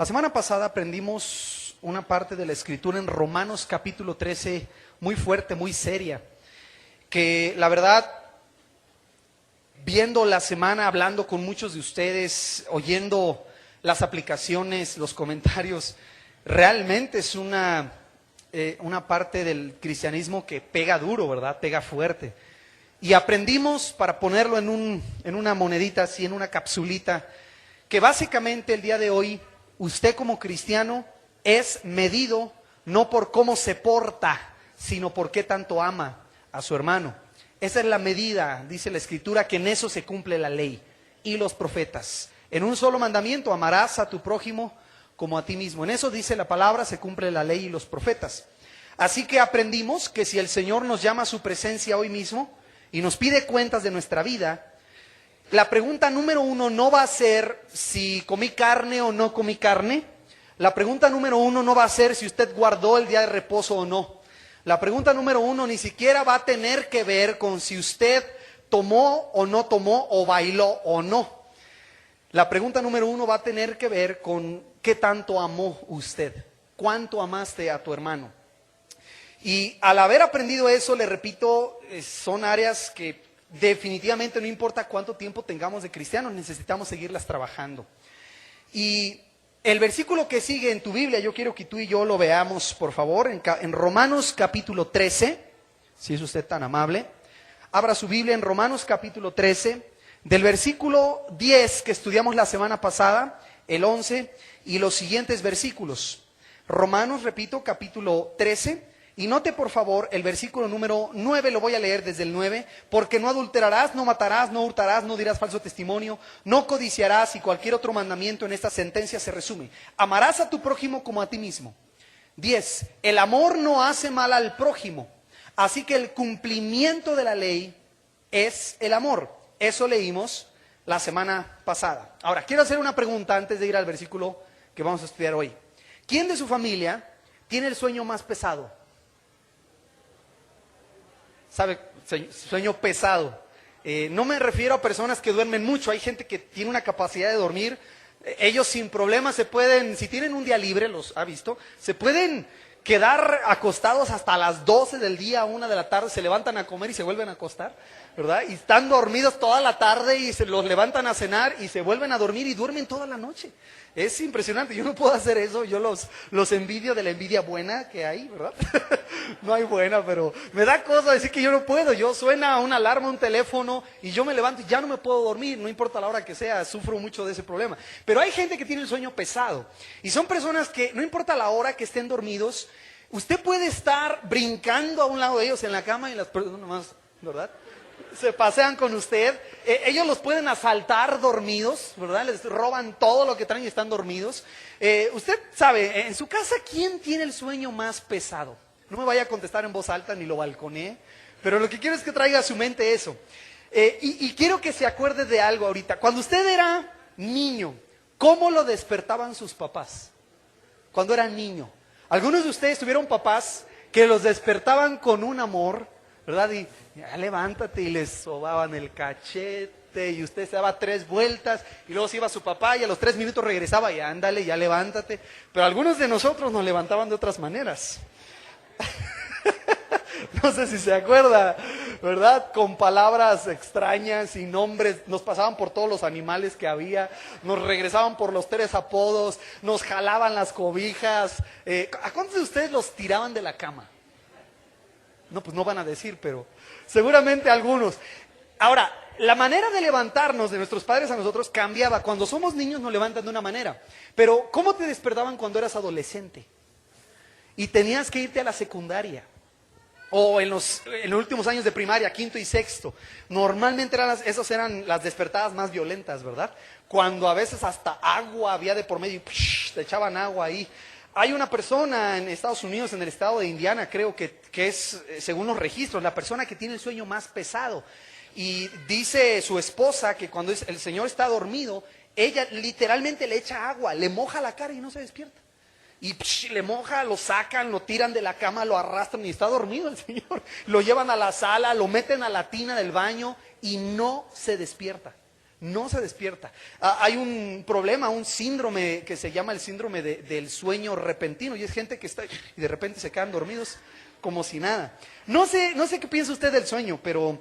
La semana pasada aprendimos una parte de la escritura en Romanos capítulo 13, muy fuerte, muy seria, que la verdad, viendo la semana, hablando con muchos de ustedes, oyendo las aplicaciones, los comentarios, realmente es una parte del cristianismo que pega duro, ¿verdad? Pega fuerte. Y aprendimos, para ponerlo en una monedita, así en una capsulita, que básicamente el día de hoy, usted como cristiano es medido no por cómo se porta, sino por qué tanto ama a su hermano. Esa es la medida, dice la Escritura, que en eso se cumple la ley y los profetas. En un solo mandamiento, amarás a tu prójimo como a ti mismo. En eso dice la palabra, se cumple la ley y los profetas. Así que aprendimos que si el Señor nos llama a su presencia hoy mismo y nos pide cuentas de nuestra vida, la pregunta número uno no va a ser si comí carne o no comí carne. La pregunta número uno no va a ser si usted guardó el día de reposo o no. La pregunta número uno ni siquiera va a tener que ver con si usted tomó o no tomó o bailó o no. La pregunta número uno va a tener que ver con qué tanto amó usted, cuánto amaste a tu hermano. Y al haber aprendido eso, le repito, son áreas que definitivamente no importa cuánto tiempo tengamos de cristianos, necesitamos seguirlas trabajando. Y el versículo que sigue en tu Biblia, yo quiero que tú y yo lo veamos, por favor, en Romanos capítulo 13, si es usted tan amable. Abra su Biblia en Romanos capítulo 13, del versículo 10 que estudiamos la semana pasada, el 11 y los siguientes versículos. Romanos, repito, capítulo 13. Y note por favor el versículo número 9, lo voy a leer desde el 9, porque no adulterarás, no matarás, no hurtarás, no dirás falso testimonio, no codiciarás, y cualquier otro mandamiento en esta sentencia se resume: amarás a tu prójimo como a ti mismo. 10, el amor no hace mal al prójimo, así que el cumplimiento de la ley es el amor. Eso leímos la semana pasada. Ahora, quiero hacer una pregunta antes de ir al versículo que vamos a estudiar hoy. ¿Quién de su familia tiene el sueño más pesado? ¿Sabe? Sueño pesado. No me refiero a personas que duermen mucho. Hay gente que tiene una capacidad de dormir. Ellos sin problema se pueden, si tienen un día libre, los ha visto, se pueden quedar acostados hasta las 12 del día, 1 de la tarde, se levantan a comer y se vuelven a acostar, ¿verdad? Y están dormidos toda la tarde y se los levantan a cenar y se vuelven a dormir y duermen toda la noche. Es impresionante, yo no puedo hacer eso, yo los envidio de la envidia buena que hay, ¿verdad? No hay buena, pero me da cosa decir que yo no puedo. Yo suena una alarma, un teléfono y yo me levanto y ya no me puedo dormir, no importa la hora que sea, sufro mucho de ese problema. Pero hay gente que tiene el sueño pesado y son personas que no importa la hora que estén dormidos, usted puede estar brincando a un lado de ellos en la cama y las personas nomás, ¿verdad? Se pasean con usted, ellos los pueden asaltar dormidos, ¿verdad? Les roban todo lo que traen y están dormidos. Usted sabe, en su casa, ¿quién tiene el sueño más pesado? No me vaya a contestar en voz alta ni lo balconee, pero lo que quiero es que traiga a su mente eso. Y quiero que se acuerde de algo ahorita. Cuando usted era niño, ¿cómo lo despertaban sus papás? Cuando era niño. Algunos de ustedes tuvieron papás que los despertaban con un amor, ¿verdad? Y ya levántate, y les sobaban el cachete y usted se daba 3 vueltas y luego se iba su papá y a los 3 minutos regresaba y ándale, ya levántate. Pero algunos de nosotros nos levantaban de otras maneras. No sé si se acuerda, ¿verdad? Con palabras extrañas y nombres, nos pasaban por todos los animales que había, nos regresaban por los 3 apodos, nos jalaban las cobijas. ¿A cuántos de ustedes los tiraban de la cama? No, pues no van a decir, pero seguramente algunos. Ahora, la manera de levantarnos de nuestros padres a nosotros cambiaba. Cuando somos niños nos levantan de una manera, pero ¿cómo te despertaban cuando eras adolescente? Y tenías que irte a la secundaria, o en los últimos años de primaria, 5º y 6º. Normalmente esas eran las despertadas más violentas, ¿verdad? Cuando a veces hasta agua había de por medio y te echaban agua ahí. Hay una persona en Estados Unidos, en el estado de Indiana, creo que es, según los registros, la persona que tiene el sueño más pesado. Y dice su esposa que cuando el señor está dormido, ella literalmente le echa agua, le moja la cara y no se despierta. Y le moja, lo sacan, lo tiran de la cama, lo arrastran y está dormido el señor. Lo llevan a la sala, lo meten a la tina del baño y no se despierta. no se despierta. Hay un problema, un síndrome que se llama el síndrome del sueño repentino, y es gente que está y de repente se quedan dormidos como si nada. No sé qué piensa usted del sueño, pero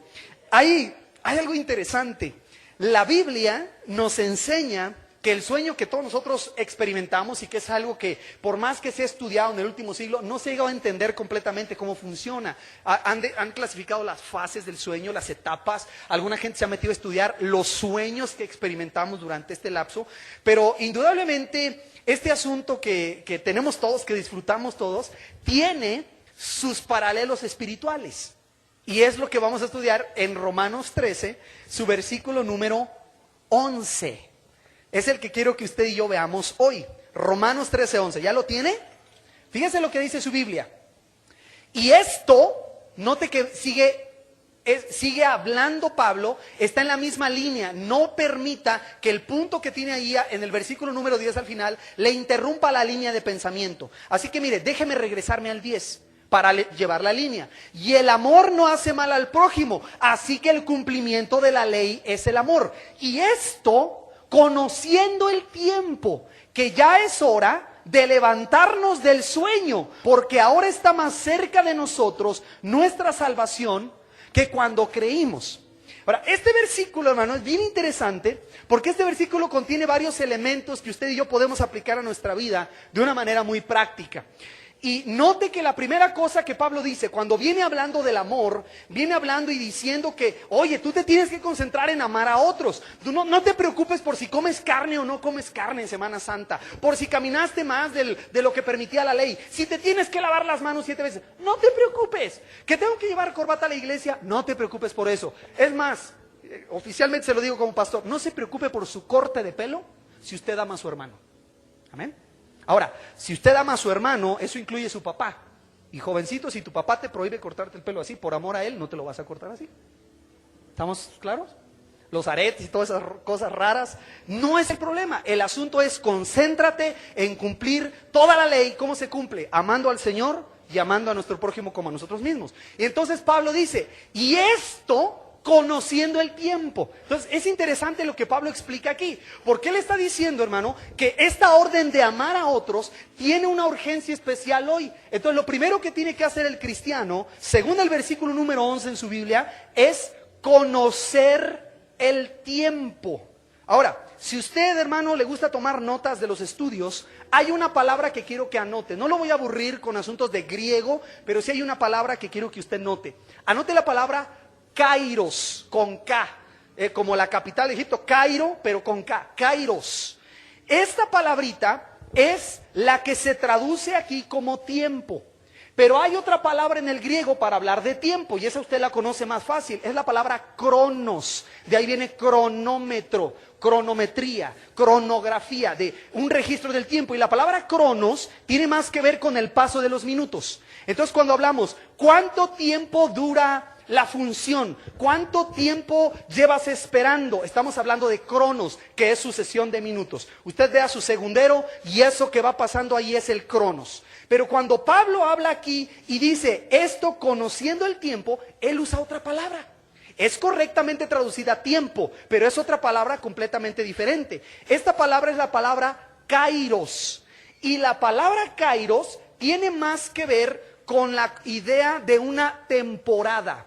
hay algo interesante. La Biblia nos enseña que el sueño que todos nosotros experimentamos, y que es algo que por más que se ha estudiado en el último siglo, no se ha llegado a entender completamente cómo funciona. Han clasificado las fases del sueño, las etapas. Alguna gente se ha metido a estudiar los sueños que experimentamos durante este lapso, pero indudablemente este asunto que tenemos todos, que disfrutamos todos, tiene sus paralelos espirituales. Y es lo que vamos a estudiar en Romanos 13, su versículo número 11. Es el que quiero que usted y yo veamos hoy. Romanos 13:11. ¿Ya lo tiene? Fíjese lo que dice su Biblia. Y esto, note que sigue hablando Pablo, está en la misma línea. No permita que el punto que tiene ahí en el versículo número 10 al final le interrumpa la línea de pensamiento. Así que mire, déjeme regresarme al 10 para llevar la línea. Y el amor no hace mal al prójimo, así que el cumplimiento de la ley es el amor. Y esto, conociendo el tiempo, que ya es hora de levantarnos del sueño, porque ahora está más cerca de nosotros nuestra salvación que cuando creímos. Ahora, este versículo, hermano, es bien interesante, porque este versículo contiene varios elementos que usted y yo podemos aplicar a nuestra vida de una manera muy práctica. Y note que la primera cosa que Pablo dice, cuando viene hablando del amor, viene hablando y diciendo que, oye, tú te tienes que concentrar en amar a otros. Tú no te preocupes por si comes carne o no comes carne en Semana Santa, por si caminaste más de lo que permitía la ley, si te tienes que lavar las manos 7 veces, no te preocupes. Que tengo que llevar corbata a la iglesia, no te preocupes por eso. Es más, oficialmente se lo digo como pastor, no se preocupe por su corte de pelo si usted ama a su hermano. Amén. Ahora, si usted ama a su hermano, eso incluye a su papá. Y jovencito, si tu papá te prohíbe cortarte el pelo así, por amor a él, no te lo vas a cortar así. ¿Estamos claros? Los aretes y todas esas cosas raras, no es el problema. El asunto es concéntrate en cumplir toda la ley. ¿Cómo se cumple? Amando al Señor y amando a nuestro prójimo como a nosotros mismos. Y entonces Pablo dice, y esto conociendo el tiempo. Entonces es interesante lo que Pablo explica aquí, porque él está diciendo, hermano, que esta orden de amar a otros tiene una urgencia especial hoy. Entonces lo primero que tiene que hacer el cristiano, según el versículo número 11 en su Biblia, es conocer el tiempo. Ahora, si usted, hermano, le gusta tomar notas de los estudios, hay una palabra que quiero que anote. No lo voy a aburrir con asuntos de griego, pero sí hay una palabra que quiero que usted note. Anote la palabra Kairos, con K, como la capital de Egipto, Cairo, pero con K, Kairos. Esta palabrita es la que se traduce aquí como tiempo, pero hay otra palabra en el griego para hablar de tiempo, y esa usted la conoce más fácil, es la palabra cronos. De ahí viene cronómetro, cronometría, cronografía, de un registro del tiempo, y la palabra cronos tiene más que ver con el paso de los minutos. Entonces cuando hablamos, ¿cuánto tiempo dura la función? ¿Cuánto tiempo llevas esperando? Estamos hablando de cronos, que es sucesión de minutos. Usted vea su segundero y eso que va pasando ahí es el cronos. Pero cuando Pablo habla aquí y dice esto conociendo el tiempo, él usa otra palabra. Es correctamente traducida tiempo, pero es otra palabra completamente diferente. Esta palabra es la palabra kairos. Y la palabra kairos tiene más que ver con la idea de una temporada,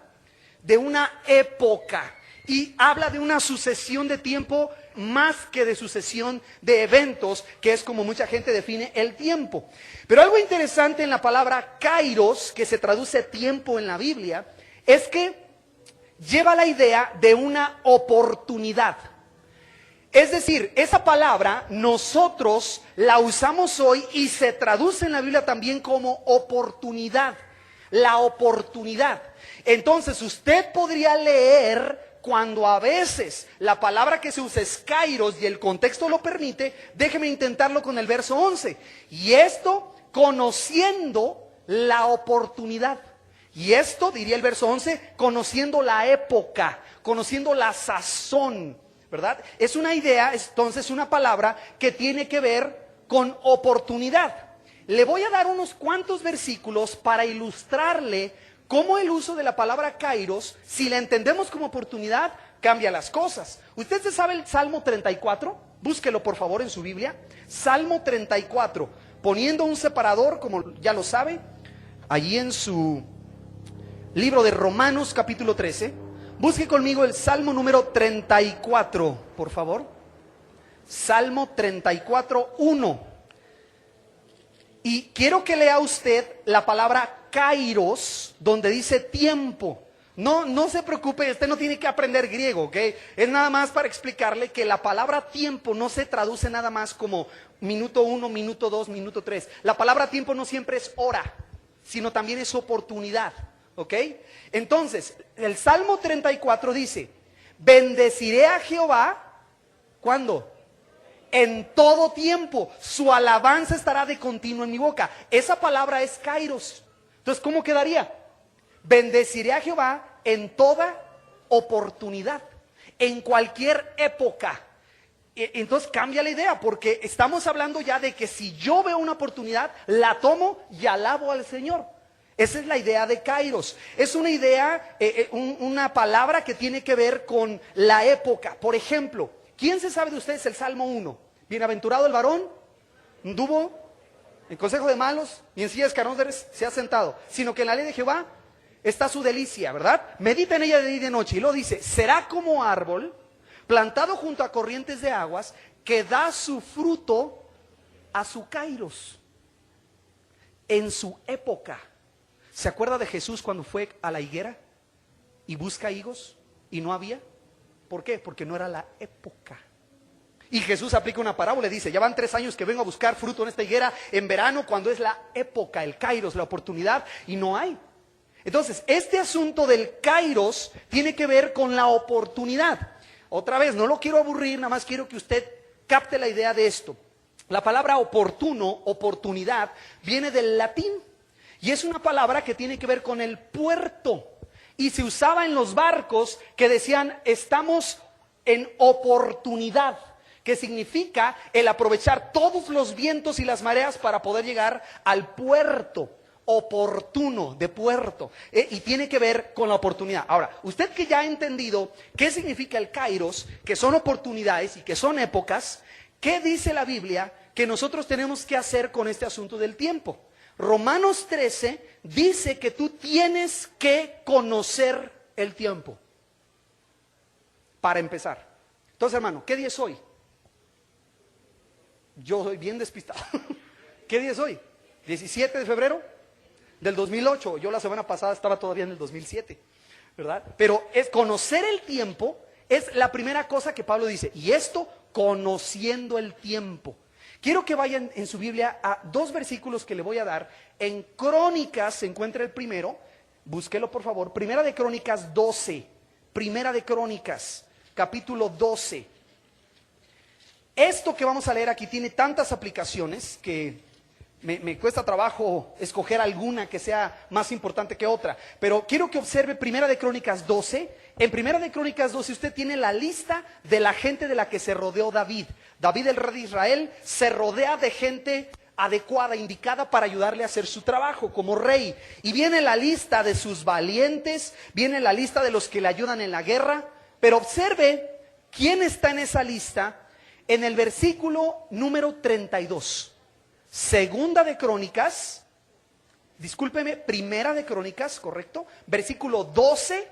de una época, y habla de una sucesión de tiempo más que de sucesión de eventos, que es como mucha gente define el tiempo. Pero algo interesante en la palabra kairos, que se traduce tiempo en la Biblia, es que lleva la idea de una oportunidad. Es decir, esa palabra nosotros la usamos hoy y se traduce en la Biblia también como oportunidad. La oportunidad. Entonces usted podría leer cuando a veces la palabra que se usa es kairos y el contexto lo permite. Déjeme intentarlo con el verso 11. Y esto conociendo la oportunidad. Y esto, diría el verso 11, conociendo la época, conociendo la sazón, ¿verdad? Es una idea, entonces una palabra que tiene que ver con oportunidad. Le voy a dar unos cuantos versículos para ilustrarle cómo el uso de la palabra kairos, si la entendemos como oportunidad, cambia las cosas. ¿Usted se sabe el Salmo 34? Búsquelo por favor en su Biblia. Salmo 34, poniendo un separador, como ya lo sabe, allí en su libro de Romanos capítulo 13. Busque conmigo el Salmo número 34, por favor. Salmo 34, 1. Y quiero que lea usted la palabra kairos, donde dice tiempo. No se preocupe, usted no tiene que aprender griego, ¿ok? Es nada más para explicarle que la palabra tiempo no se traduce nada más como minuto 1, minuto 2, minuto 3. La palabra tiempo no siempre es hora, sino también es oportunidad, ¿ok? Entonces, el Salmo 34 dice, bendeciré a Jehová, ¿cuándo? En todo tiempo, su alabanza estará de continuo en mi boca. Esa palabra es kairos. Entonces, ¿cómo quedaría? Bendeciré a Jehová en toda oportunidad, en cualquier época. Entonces cambia la idea, porque estamos hablando ya de que si yo veo una oportunidad, la tomo y alabo al Señor. Esa es la idea de kairos. Es una idea, una palabra que tiene que ver con la época. Por ejemplo, ¿quién se sabe de ustedes el Salmo 1? Bienaventurado el varón, anduvo en consejo de malos y en sillas carnóceres se ha sentado, sino que en la ley de Jehová está su delicia, ¿verdad? Medita en ella de día y de noche. Y luego dice, será como árbol plantado junto a corrientes de aguas, que da su fruto a su kairos, en su época. ¿Se acuerda de Jesús cuando fue a la higuera y busca higos y no había? ¿Por qué? Porque no era la época. Y Jesús aplica una parábola y dice, ya van 3 años que vengo a buscar fruto en esta higuera en verano, cuando es la época, el kairos, la oportunidad, y no hay. Entonces, este asunto del kairos tiene que ver con la oportunidad. Otra vez, no lo quiero aburrir, nada más quiero que usted capte la idea de esto. La palabra oportuno, oportunidad, viene del latín y es una palabra que tiene que ver con el puerto. Y se usaba en los barcos que decían, estamos en oportunidad, que significa el aprovechar todos los vientos y las mareas para poder llegar al puerto. Oportuno, de puerto, y tiene que ver con la oportunidad. Ahora, usted que ya ha entendido qué significa el kairos, que son oportunidades y que son épocas, ¿qué dice la Biblia que nosotros tenemos que hacer con este asunto del tiempo? Romanos 13 dice que tú tienes que conocer el tiempo, para empezar. Entonces, hermano, ¿qué día es hoy? Yo soy bien despistado. ¿Qué día es hoy? ¿17 de febrero? Del 2008, yo la semana pasada estaba todavía en el 2007, ¿verdad? Pero es conocer el tiempo, es la primera cosa que Pablo dice, y esto conociendo el tiempo. Quiero que vayan en su Biblia a 2 versículos que le voy a dar. En Crónicas se encuentra el primero, búsquelo por favor, Primera de Crónicas 12, Primera de Crónicas, capítulo 12. Esto que vamos a leer aquí tiene tantas aplicaciones que me cuesta trabajo escoger alguna que sea más importante que otra, pero quiero que observe Primera de Crónicas 12. En Primera de Crónicas 12 usted tiene la lista de la gente de la que se rodeó David. David, el rey de Israel, se rodea de gente adecuada, indicada para ayudarle a hacer su trabajo como rey. Y viene la lista de sus valientes, viene la lista de los que le ayudan en la guerra, pero observe quién está en esa lista en el versículo número 32. Segunda de Crónicas, discúlpeme, Primera de Crónicas, correcto, versículo 12,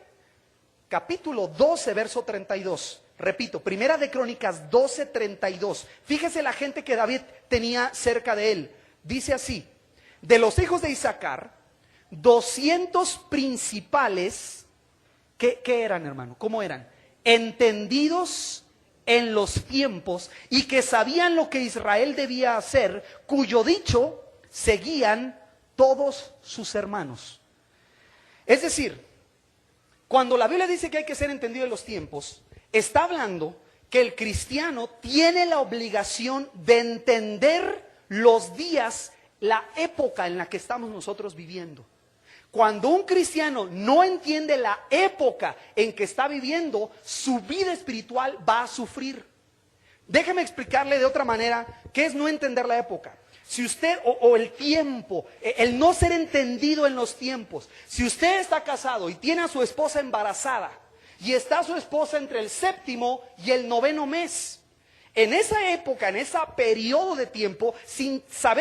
capítulo 12, verso 32. Repito, Primera de Crónicas 12, 32. Fíjese la gente que David tenía cerca de él. Dice así, de los hijos de Isaacar, 200 principales, ¿qué eran, hermano? ¿Cómo eran? Entendidos en los tiempos y que sabían lo que Israel debía hacer, cuyo dicho seguían todos sus hermanos. Es decir, cuando la Biblia dice que hay que ser entendido en los tiempos, está hablando que el cristiano tiene la obligación de entender los días, la época en la que estamos nosotros viviendo. Cuando un cristiano no entiende la época en que está viviendo, su vida espiritual va a sufrir. Déjeme explicarle de otra manera qué es no entender la época. Si usted, o el tiempo, el no ser entendido en los tiempos. Si usted está casado y tiene a su esposa embarazada, y está su esposa entre el 7º y el 9º mes. En esa época, en ese periodo de tiempo, sin saber